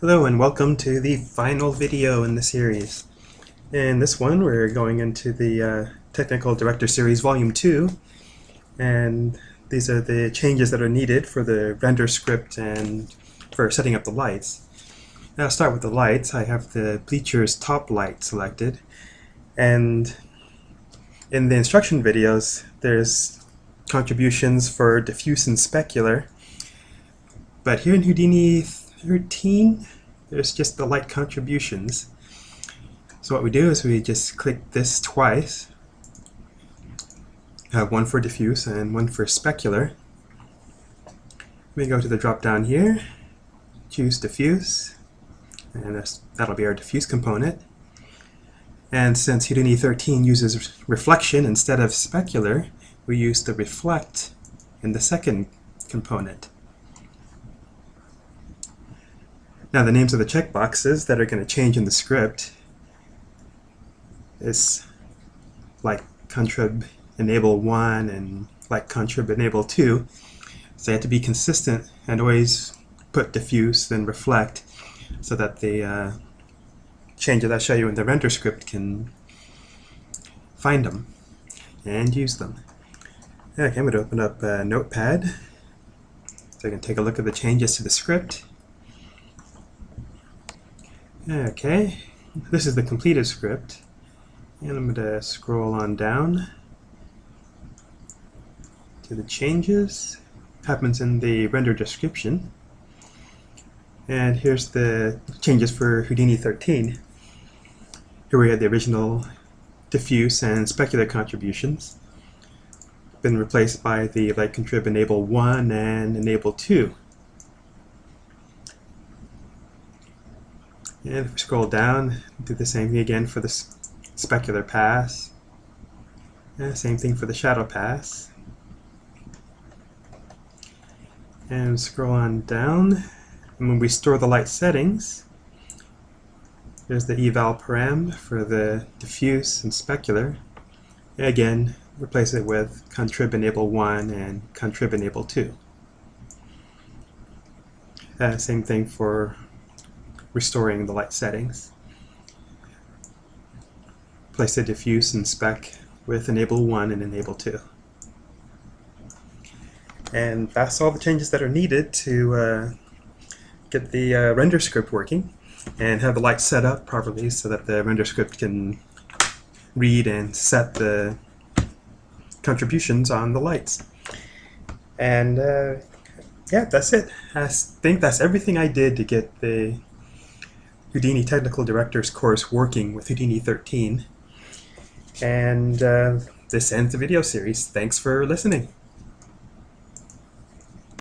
Hello and welcome to the final video in the series. In this one we're going into the Technical Director Series Volume 2, and these are the changes that are needed for the render script and for setting up the lights. Now I'll start with the lights. I have the bleachers top light selected, and in the instruction videos there's contributions for diffuse and specular, but here in Houdini 13 there's just the light contributions. So what we do is we just click this twice, one for diffuse and one for specular. We go to the drop down here, choose diffuse, and that'll be our diffuse component. And since Houdini 13 uses reflection instead of specular, we use the reflect in the second component. Now the names of the checkboxes that are going to change in the script is like contrib enable 1 and like contrib enable 2. So you have to be consistent and always put diffuse then reflect so that the changes I show you in the render script can find them and use them. Okay, I'm going to open up Notepad so I can take a look at the changes to the script. Okay, this is the completed script, and I'm going to scroll on down to the changes. Happens in the render description, and here's the changes for Houdini 13. Here we have the original diffuse and specular contributions, been replaced by the light contrib enable 1 and enable 2. And if we scroll down, do the same thing again for the specular pass. And same thing for the shadow pass. And scroll on down. And when we store the light settings, there's the eval param for the diffuse and specular. And again, replace it with contrib enable 1 and contrib enable 2. Same thing for restoring the light settings. Place the diffuse and spec with enable 1 and enable 2. And that's all the changes that are needed to get the render script working and have the light set up properly so that the render script can read and set the contributions on the lights. And yeah, that's it. I think that's everything I did to get the Houdini Technical Directors course working with Houdini 13. And this ends the video series. Thanks for listening.